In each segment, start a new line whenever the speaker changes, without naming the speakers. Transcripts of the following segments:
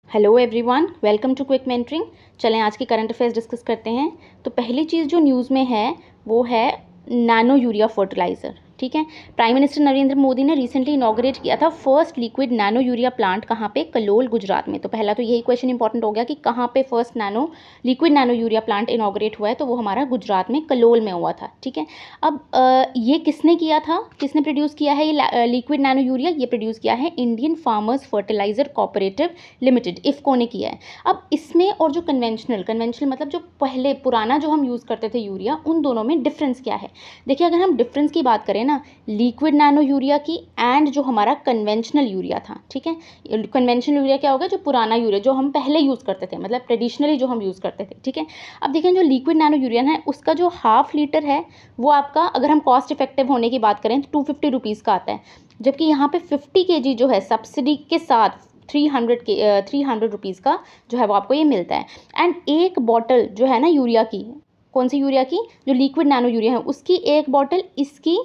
Hello everyone, welcome to quick mentoring. चलें आज की करंट अफेयर्स डिस्कस करते हैं। तो पहली चीज़ जो न्यूज़ में है वो है नैनो यूरिया फर्टिलाइज़र। ठीक है, प्राइम मिनिस्टर नरेंद्र मोदी ने रिसेंटली इनॉग्रेट किया था first liquid nano urea plant. कहाँ पे? कलोल, गुजरात में। तो पहला तो यही क्वेश्चन इंपॉर्टेंट हो गया कि कहाँ पे first liquid nano urea plant inaugurate हुआ है, तो वो हमारा गुजरात में कलोल में हुआ था। ठीक है, अब ये किसने किया था, किसने प्रोड्यूस किया है ये लिक्विड नैनो यूरिया? ये प्रोड्यूस किया है Indian farmers fertiliser cooperative limited, IFFCO ने किया है। अब इसमें और जो कन्वेंशनल मतलब जो पहले पुराना जो हम यूज़ करते थे यूरिया, उन दोनों में डिफरेंस क्या है? देखिए, अगर हम डिफरेंस की बात करें ना, लिक्विड नैनो यूरिया की एंड जो हमारा कन्वेंशनल यूरिया था, ठीक है, कन्वेंशनल यूरिया क्या होगा? जो पुराना यूरिया जो हम पहले यूज़ करते थे, मतलब ट्रेडिशनली जो हम यूज़ करते थे। ठीक है, अब देखें जो लिक्विड नैनो यूरिया है उसका जो हाफ लीटर है वो आपका, अगर हम कॉस्ट इफेक्टिव होने की बात करें तो 250 रुपीज़ का आता है, जबकि यहाँ पे 50 kg जो है सब्सिडी के साथ 300 रुपीज़ का जो है वो आपको ये मिलता है। एंड एक बॉटल जो है ना यूरिया की, कौन सी यूरिया की? जो लिक्विड नैनो यूरिया है उसकी एक बॉटल इसकी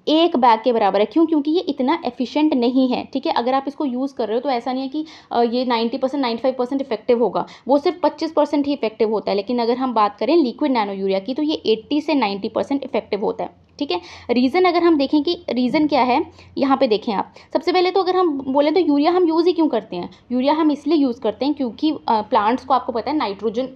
एक बैग के बराबर है। क्यों? क्योंकि ये इतना एफिशिएंट नहीं है। ठीक है, अगर आप इसको यूज़ कर रहे हो तो ऐसा नहीं है कि ये 90% 95% इफेक्टिव होगा, वो सिर्फ 25% ही इफेक्टिव होता है। लेकिन अगर हम बात करें लिक्विड नैनो यूरिया की तो ये 80 से 90% इफेक्टिव होता है। ठीक है, रीज़न अगर हम देखें कि रीज़न क्या है, यहाँ पे देखें आप। सबसे पहले तो अगर हम बोलें तो यूरिया हम यूज़ ही क्यों करते हैं? यूरिया हम इसलिए यूज़ करते हैं क्योंकि प्लांट्स को, आपको पता है, नाइट्रोजन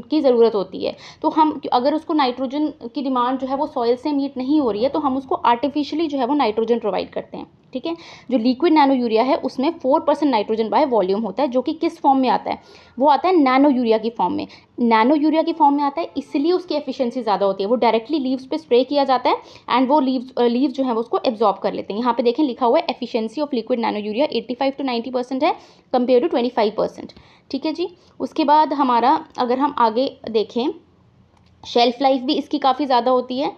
की ज़रूरत होती है। तो हम अगर उसको नाइट्रोजन की डिमांड जो है वो सॉइल से मीट नहीं हो रही है तो हम उसको आर्टिफिशियली जो है वो नाइट्रोजन प्रोवाइड करते हैं। ठीक है, जो लिक्विड नैनो यूरिया है उसमें 4% नाइट्रोजन बाय वॉल्यूम होता है, जो कि किस फॉर्म में आता है? वो आता है नैनो यूरिया की फॉर्म में। नैनो यूरिया की फॉर्म में आता है, इसलिए उसकी एफिशिएंसी ज़्यादा होती है। वो डायरेक्टली लीव्स पे स्प्रे किया जाता है एंड वो लीव्स जो है वो उसको एब्जॉर्ब कर लेते हैं। यहाँ पे देखें लिखा हुआ है efficiency of liquid nano urea 85 to 90% है, कंपेयर टू 25%। ठीक है जी, उसके बाद हमारा अगर हम आगे देखें, शेल्फ लाइफ भी इसकी काफ़ी ज़्यादा होती है।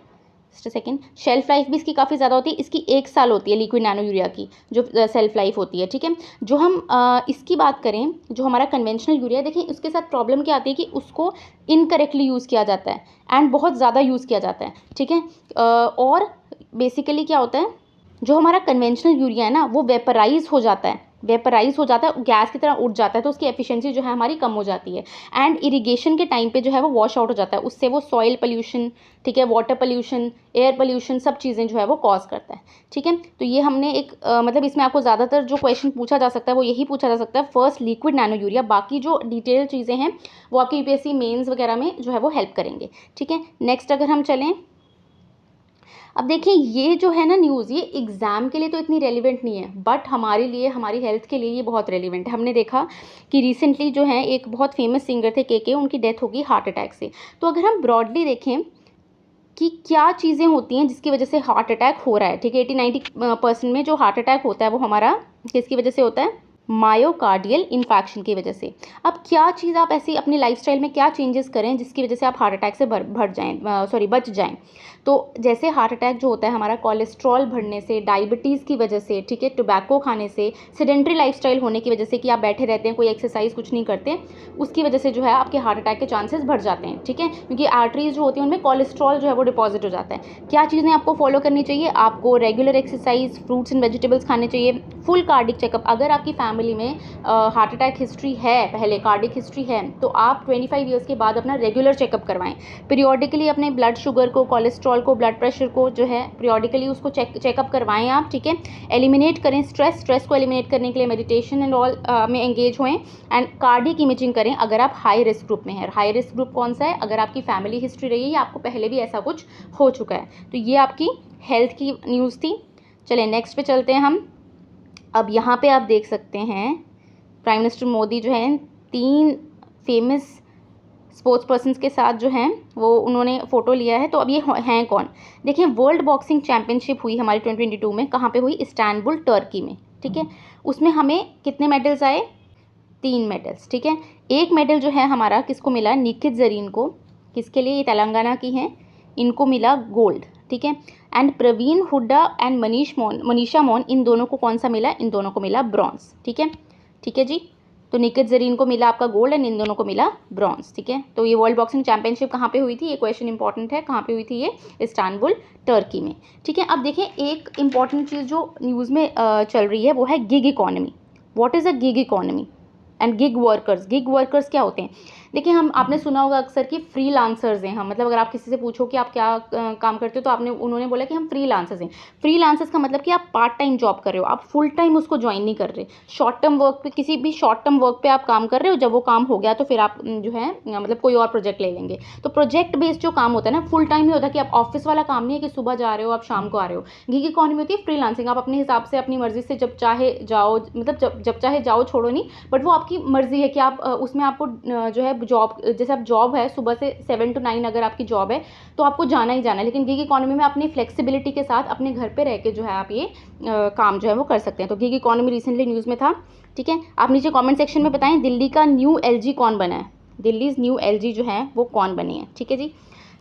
जस्ट सेकेंड, शेल्फ लाइफ भी इसकी काफ़ी ज़्यादा होती है। इसकी 1 साल होती है लिक्विड नैनो यूरिया की जो सेल्फ लाइफ होती है। ठीक है, जो हम इसकी बात करें, जो हमारा कन्वेंशनल यूरिया, देखिए उसके साथ प्रॉब्लम क्या आती है कि उसको इनकरेक्टली यूज़ किया जाता है एंड बहुत ज़्यादा यूज़ किया जाता है। ठीक है, और बेसिकली क्या होता है, जो हमारा कन्वेंशनल यूरिया है ना वो वेपराइज हो जाता है, गैस की तरह उड़ जाता है, तो उसकी एफिशिएंसी जो है हमारी कम हो जाती है। एंड इरिगेशन के टाइम पे जो है वो वॉश आउट हो जाता है, उससे वो सॉइल पोल्यूशन, ठीक है, वाटर पोल्यूशन, एयर पोल्यूशन, सब चीज़ें जो है वो कॉज करता है। ठीक है, तो ये हमने एक मतलब इसमें आपको ज़्यादातर जो क्वेश्चन पूछा जा सकता है वो यही पूछा जा सकता है, फर्स्ट लिक्विड नैनो यूरिया। बाकी जो डिटेल चीज़ें हैं वो आपकी यूपीएससी मेंस वगैरह में जो है वो हेल्प करेंगे। ठीक है, नेक्स्ट अगर हम चलें, अब देखिए ये जो है ना न्यूज़, ये एग्ज़ाम के लिए तो इतनी रेलिवेंट नहीं है, बट हमारे लिए, हमारी हेल्थ के लिए ये बहुत रेलिवेंट है। हमने देखा कि रिसेंटली जो है एक बहुत फेमस सिंगर थे के, उनकी डेथ हो गई हार्ट अटैक से। तो अगर हम ब्रॉडली देखें कि क्या चीज़ें होती हैं जिसकी वजह से हार्ट अटैक हो रहा है, ठीक है, 80-90% में जो हार्ट अटैक होता है वो हमारा किसकी वजह से होता है? मायोकार्डियल इन्फेक्शन की वजह से। अब क्या चीज़ आप ऐसी अपनी लाइफस्टाइल में क्या चेंजेस करें जिसकी वजह से आप हार्ट अटैक से बच जाएं? तो जैसे हार्ट अटैक जो होता है हमारा कोलेस्ट्रॉल बढ़ने से, डायबिटीज़ की वजह से, ठीक है, टोबैको खाने से, सेडेंट्री लाइफस्टाइल होने की वजह से कि आप बैठे रहते हैं, कोई एक्सरसाइज कुछ नहीं करते, उसकी वजह से जो है आपके हार्ट अटैक के चांसेस बढ़ जाते हैं। ठीक है, क्योंकि आर्टरीज जो होती हैं उनमें कोलेस्ट्रॉल जो है वो डिपॉजिट हो जाता है। क्या चीज़ें आपको फॉलो करनी चाहिए? आपको regular exercise, fruits and vegetables खाने चाहिए, फुल कार्डिक चेकअप। अगर आपकी फैमिली में हार्ट अटैक हिस्ट्री है, पहले कार्डिक हिस्ट्री है, तो आप 25 ईयर्स के बाद अपना रेगुलर चेकअप करवाएं। पीरियोडिकली अपने ब्लड शुगर को, कोलेस्ट्रॉल को, ब्लड प्रेशर को जो है पीरियोडिकली उसको चेकअप करवाएं आप। ठीक है, एलिमिनेट करें स्ट्रेस को एलिमिनेट करने के लिए मेडिटेशन एंड ऑल में एंगेज होएं एंड कार्डिक इमेजिंग करें अगर आप हाई रिस्क ग्रुप में हैं। हाई रिस्क ग्रुप कौन सा है? अगर आपकी फैमिली हिस्ट्री रही है या आपको पहले भी ऐसा कुछ हो चुका है। तो ये आपकी हेल्थ की न्यूज़ थी। चलें नेक्स्ट पे चलते हैं हम। अब यहाँ पे आप देख सकते हैं प्राइम मिनिस्टर मोदी जो है 3 फेमस स्पोर्ट्स पर्सन्स के साथ जो हैं वो उन्होंने फ़ोटो लिया है। तो अब ये हैं कौन? देखिए, वर्ल्ड बॉक्सिंग चैम्पियनशिप हुई हमारी 2022 में, कहाँ पे हुई? इस्तांबुल, टर्की में। ठीक है, उसमें हमें कितने मेडल्स आए? 3 मेडल्स। ठीक है, एक मेडल जो है हमारा किसको मिला? निखित जरीन को। किसके लिए? ये तेलंगाना की हैं, इनको मिला गोल्ड। ठीक है, एंड प्रवीण हुड्डा एंड मनीषा मौन, इन दोनों को कौन सा मिला? इन दोनों को मिला ब्रॉन्ज। ठीक है, ठीक है जी, तो निखित जरीन को मिला आपका गोल्ड एंड इन दोनों को मिला ब्रॉन्ज। ठीक है, तो ये वर्ल्ड बॉक्सिंग चैंपियनशिप कहाँ पे हुई थी? ये क्वेश्चन इंपॉर्टेंट है, कहाँ पे हुई थी? ये इस्तांबुल, टर्की में। ठीक है, अब देखें एक इंपॉर्टेंट चीज़ जो न्यूज़ में चल रही है वो है gig economy. What is a gig economy? And gig workers क्या होते हैं? देखिए, हम आपने सुना होगा अक्सर कि फ्रीलांसर्स हैं हम, मतलब अगर आप किसी से पूछो कि आप क्या काम करते हो, तो उन्होंने बोला कि हम फ्रीलांसर्स हैं। फ्रीलांसर्स का मतलब कि आप पार्ट टाइम जॉब कर रहे हो, आप फुल टाइम उसको ज्वाइन नहीं कर रहे। शॉर्ट टर्म वर्क पे, किसी भी शॉर्ट टर्म वर्क पे आप काम कर रहे हो, जब वो काम हो गया तो फिर आप जो है मतलब कोई और प्रोजेक्ट ले लेंगे। तो प्रोजेक्ट बेस्ड जो काम होता है ना, फुल टाइम ही होता है कि आप ऑफिस वाला काम नहीं है कि सुबह जा रहे हो आप शाम को आ रहे हो। गिग इकॉनमी होती है फ्रीलांसिंग, आप अपने हिसाब से अपनी मर्जी से जब चाहे जाओ, मतलब जब चाहे जाओ, छोड़ो नहीं, बट वो आपकी मर्जी है कि आप उसमें आपको जो है जॉब, जैसे आप जॉब है सुबह से 7 to 9 अगर आपकी जॉब है तो आपको जाना ही जाना है। लेकिन गिग इकॉनमी में अपनी फ्लेक्सिबिलिटी के साथ अपने घर पे रह के जो है आप ये काम जो है वो कर सकते हैं। तो गिग इकॉनमी रिसेंटली न्यूज़ में था। ठीक है, आप नीचे कमेंट सेक्शन में बताएं दिल्ली का न्यू एलजी कौन बना है, दिल्ली न्यू एलजी जो है वो कौन बने हैं। ठीक है जी,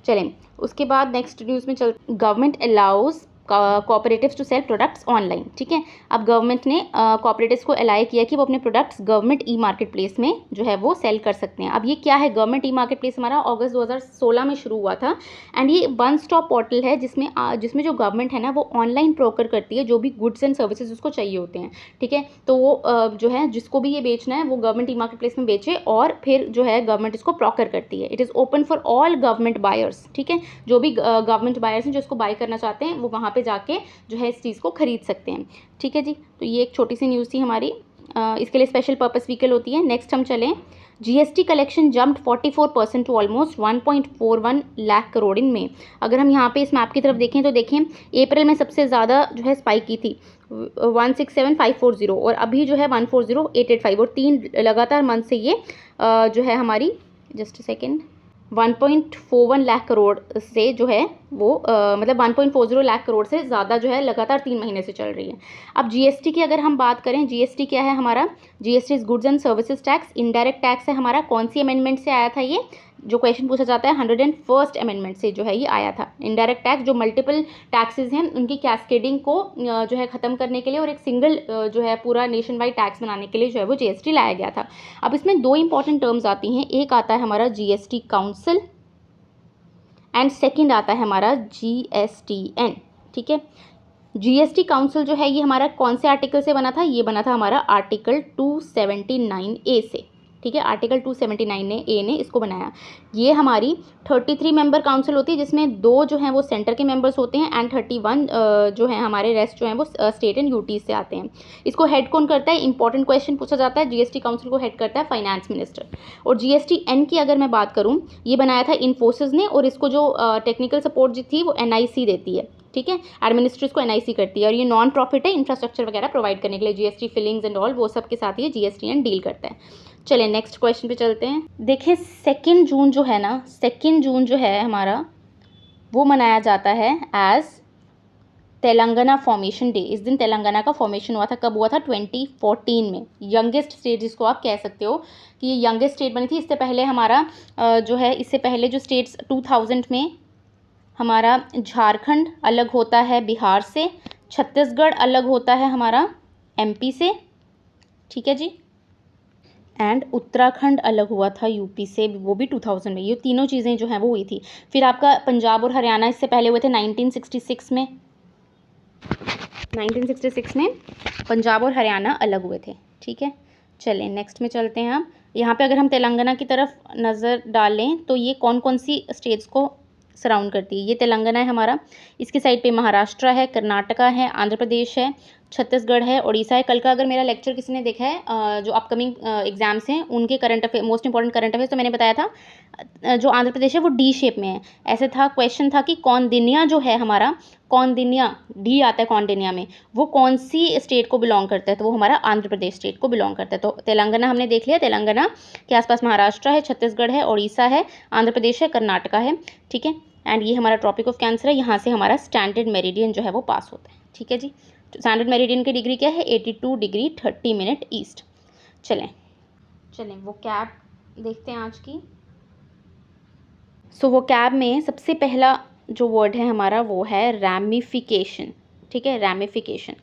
चलें उसके बाद नेक्स्ट न्यूज़ में चल, government allows cooperatives to sell products online. ठीक है, अब गवर्नमेंट ने कोऑपरेटिव्स को अलाउ किया कि वो अपने products government e market place में जो है वो सेल कर सकते हैं। अब ये क्या है, गवर्नमेंट ई मार्केट प्लेस हमारा अगस्त 2016 में शुरू हुआ था एंड ये वन स्टॉप पोर्टल है जिसमें जो गवर्नमेंट है ना वो ऑनलाइन प्रोकर करती है जो भी गुड्स एंड सर्विसेज उसको चाहिए होते हैं। ठीक है, तो वो जो है जिसको भी ये बेचना है वो गवर्नमेंट ई मार्केट प्लेस में बेचे और फिर जो है गवर्नमेंट इसको प्रोकर करती है। It is open for all government buyers. ठीक है, जो भी गवर्नमेंट बायर्स हैं जो इसको बाय करना चाहते हैं वो वहाँ पे जाके जो है इस चीज़ को खरीद सकते हैं। ठीक है जी, तो ये एक छोटी सी न्यूज़ थी हमारी। इसके लिए स्पेशल पर्पस व्हीकल होती है। नेक्स्ट हम चलें, GST collection jumped 44% to almost 1.41 lakh crore in May. अगर हम यहाँ पे इस मैप की तरफ देखें तो देखें अप्रैल में सबसे ज़्यादा जो है स्पाइक की थी 167,540 और अभी जो है 140,885 और 3 लगातार मंथ से ये जो है हमारी जस्ट सेकेंड 1.41 लाख करोड़ से जो है वो मतलब 1.40 लाख करोड़ से ज़्यादा जो है लगातार 3 महीने से चल रही है। अब जीएसटी की अगर हम बात करें, जीएसटी क्या है हमारा, GST is goods and services tax, indirect tax है हमारा। कौन सी अमेंडमेंट से आया था ये, जो क्वेश्चन पूछा जाता है 101st अमेंडमेंट से जो है ये आया था। इनडायरेक्ट टैक्स जो मल्टीपल टैक्सेस हैं उनकी कैस्केडिंग को जो है ख़त्म करने के लिए और एक सिंगल जो है पूरा नेशन वाइड टैक्स बनाने के लिए जो है वो जीएसटी लाया गया था। अब इसमें 2 इंपॉर्टेंट टर्म्स आती हैं, एक आता है हमारा जीएसटी काउंसिल एंड सेकंड आता है हमारा जीएसटीएन। ठीक है, जीएसटी काउंसिल जो है ये हमारा कौन से आर्टिकल से बना था, ये बना था हमारा आर्टिकल 279A से। ठीक है, आर्टिकल 279 ने इसको बनाया। ये हमारी 33 मेंबर काउंसिल होती है जिसमें 2 जो हैं वो सेंटर के मेंबर्स होते हैं एंड 31 जो हैं हमारे रेस्ट जो हैं वो स्टेट एंड यूटी से आते हैं। इसको हेड कौन करता है, इंपॉर्टेंट क्वेश्चन पूछा जाता है, जीएसटी काउंसिल को हेड करता है फाइनेंस मिनिस्टर। और जीएसटीएन की अगर मैं बात करूँ, ये बनाया था इन्फोसिस ने और इसको जो टेक्निकल सपोर्ट जो थी वो एनआईसी देती है। ठीक है, एडमिनिस्ट्रेशन को एनआईसी करती है और ये नॉन प्रॉफिट है, इंफ्रास्ट्रक्चर वगैरह प्रोवाइड करने के लिए जीएसटी फिलिंग्स एंड ऑल वो सब के साथ ये जीएसटीएन डील करता है। चलिए नेक्स्ट क्वेश्चन पे चलते हैं। देखिए 2 जून जो है ना, 2 जून जो है हमारा वो मनाया जाता है एज तेलंगाना फॉर्मेशन डे। इस दिन तेलंगाना का फॉर्मेशन हुआ था, कब हुआ था, 2014 में। यंगेस्ट स्टेट जिसको आप कह सकते हो कि ये यंगेस्ट स्टेट बनी थी। इससे पहले हमारा जो है इससे पहले जो स्टेट्स 2000 में हमारा झारखंड अलग होता है बिहार से, छत्तीसगढ़ अलग होता है हमारा एमपी से। ठीक है जी, एंड उत्तराखंड अलग हुआ था यूपी से, वो भी 2000 में। ये तीनों चीज़ें जो हैं वो हुई थी। फिर आपका पंजाब और हरियाणा इससे पहले हुए थे 1966 में। 1966 में पंजाब और हरियाणा अलग हुए थे। ठीक है, चलें नेक्स्ट में चलते हैं। हम यहाँ पे अगर हम तेलंगाना की तरफ नज़र डालें तो ये कौन कौन सी स्टेट्स को सराउंड करती है। ये तेलंगाना है हमारा, इसके साइड पे महाराष्ट्र है, कर्नाटका है, आंध्र प्रदेश है, छत्तीसगढ़ है, उड़ीसा है। कल का अगर मेरा लेक्चर किसी ने देखा है जो अपकमिंग एग्जाम्स हैं उनके current affair, most important current affairs, तो मैंने बताया था जो आंध्र प्रदेश है वो डी शेप में है। ऐसे था, क्वेश्चन था कि कौंडिन्या जो है हमारा, कौंडिन्या डी आता है कौंडिन्या में, वो कौन सी स्टेट को बिलोंग करता है, तो वो हमारा आंध्र प्रदेश स्टेट को बिलोंग करता है। तो तेलंगाना हमने देख लिया, तेलंगाना के आसपास महाराष्ट्र है, छत्तीसगढ़ है, उड़ीसा है, आंध्र प्रदेश है, कर्नाटका है। ठीक है, एंड ये हमारा ट्रॉपिक ऑफ कैंसर है, यहाँ से हमारा स्टैंडर्ड मेरिडियन जो है वो पास होता है। ठीक है जी, स्टैंडर्ड मेरिडियन की डिग्री क्या है, 82 डिग्री 30 मिनट ईस्ट। चलें वो कैब देखते हैं आज की। वो कैब में सबसे पहला जो वर्ड है हमारा वो है रैमिफिकेशन। ठीक है, रैमिफिकेशन।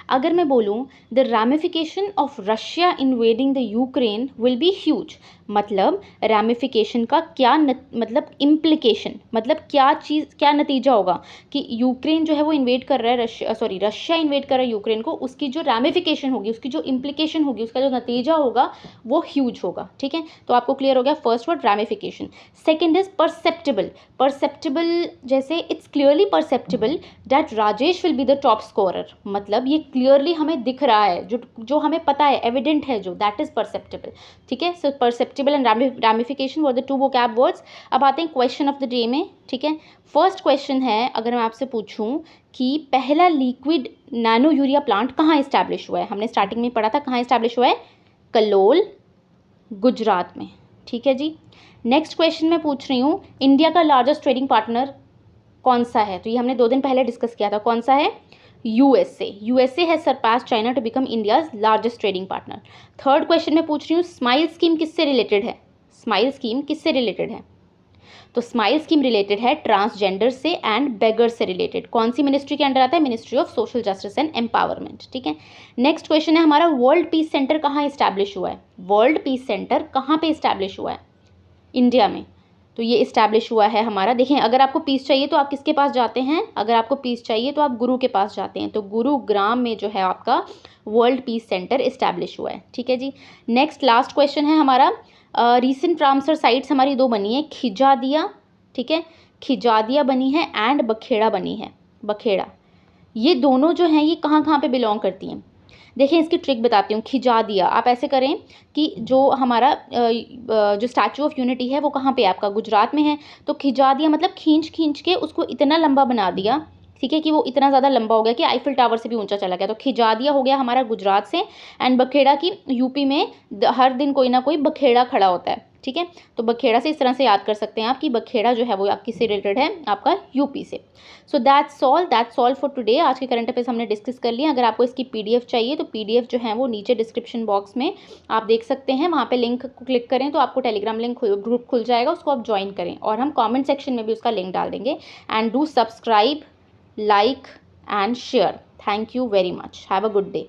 अगर मैं बोलूँ the ramification of Russia invading the Ukraine will be huge, मतलब रैमिफिकेशन का क्या मतलब इम्प्लीकेशन, मतलब क्या नतीजा होगा कि यूक्रेन जो है वो इन्वेड कर रहा है रशिया इन्वेड कर रहा है यूक्रेन को, उसकी जो रैमिफिकेशन होगी, उसकी जो इम्प्लीकेशन होगी, उसका जो नतीजा होगा वो ह्यूज होगा। ठीक है, तो आपको क्लियर हो गया first word ramification. Second is perceptible. Perceptible जैसे it's clearly perceptible that Rajesh will be the top scorer, मतलब ये क्लियरली हमें दिख रहा है, जो हमें पता है, एविडेंट है, जो दैट इज परसेप्टेबल। ठीक है, so perceptible and ramification were the two vocab words. अब आते हैं क्वेश्चन ऑफ द डे में। ठीक है, फर्स्ट क्वेश्चन है, अगर मैं आपसे पूछूं कि पहला लिक्विड नैनो यूरिया प्लांट कहाँ इस्टेब्लिश हुआ है, हमने स्टार्टिंग में पढ़ा था कहाँ इस्टेब्लिश हुआ है, कलोल, गुजरात में। ठीक है जी, नेक्स्ट क्वेश्चन मैं पूछ रही हूँ इंडिया का लार्जेस्ट ट्रेडिंग पार्टनर कौन सा है, तो ये हमने 2 दिन पहले डिस्कस किया था, कौन सा है, USA. USA has surpassed China to become India's largest trading partner. Third question में पूछ रही हूँ स्माइल स्कीम किससे रिलेटेड है, स्माइल स्कीम किससे रिलेटेड है, तो स्माइल स्कीम रिलेटेड है ट्रांसजेंडर से एंड बेगर से रिलेटेड। कौन सी मिनिस्ट्री के अंडर आता है, ministry of social justice and empowerment. ठीक है, नेक्स्ट क्वेश्चन है हमारा वर्ल्ड पीस सेंटर कहाँ इस्टेब्लिश हुआ है, वर्ल्ड पीस सेंटर कहाँ पे इस्टेब्लिश हुआ है, इंडिया में। तो ये इस्टेब्लिश हुआ है हमारा, देखें अगर आपको पीस चाहिए तो आप किसके पास जाते हैं, अगर आपको पीस चाहिए तो आप गुरु के पास जाते हैं, तो गुरुग्राम में जो है आपका वर्ल्ड पीस सेंटर इस्टेब्लिश हुआ है। ठीक है जी, नेक्स्ट लास्ट क्वेश्चन है हमारा, रीसेंट रामसर साइट्स हमारी 2 बनी है, खिजादिया, ठीक है, खिजादिया बनी है एंड बखेड़ा बनी है, बखेड़ा, ये दोनों जो हैं ये कहाँ कहाँ पे बिलोंग करती हैं। देखिए इसकी ट्रिक बताती हूँ, खिजादिया आप ऐसे करें कि जो हमारा जो स्टैचू ऑफ यूनिटी है वो कहाँ पे आपका गुजरात में है, तो खिजादिया मतलब खींच के उसको इतना लंबा बना दिया, ठीक है, कि वो इतना ज़्यादा लंबा हो गया कि आईफिल टावर से भी ऊंचा चला गया, तो खिजादिया हो गया हमारा गुजरात से, एंड बखेड़ा की यूपी में हर दिन कोई ना कोई बखेड़ा खड़ा होता है। ठीक है, तो बखेड़ा से इस तरह से याद कर सकते हैं आप कि बखेड़ा जो है वो आपकी से रिलेटेड है आपका यूपी से। So that's all for today. आज के करंट अफेयर्स हमने डिस्कस कर लिया। अगर आपको इसकी पीडीएफ चाहिए तो पीडीएफ जो है वो नीचे डिस्क्रिप्शन बॉक्स में आप देख सकते हैं, वहाँ पे लिंक को क्लिक करें तो आपको टेलीग्राम लिंक ग्रुप खुल जाएगा, उसको आप ज्वाइन करें और हम कॉमेंट सेक्शन में भी उसका लिंक डाल देंगे। And do subscribe, like and share. Thank you very much. Have a good day.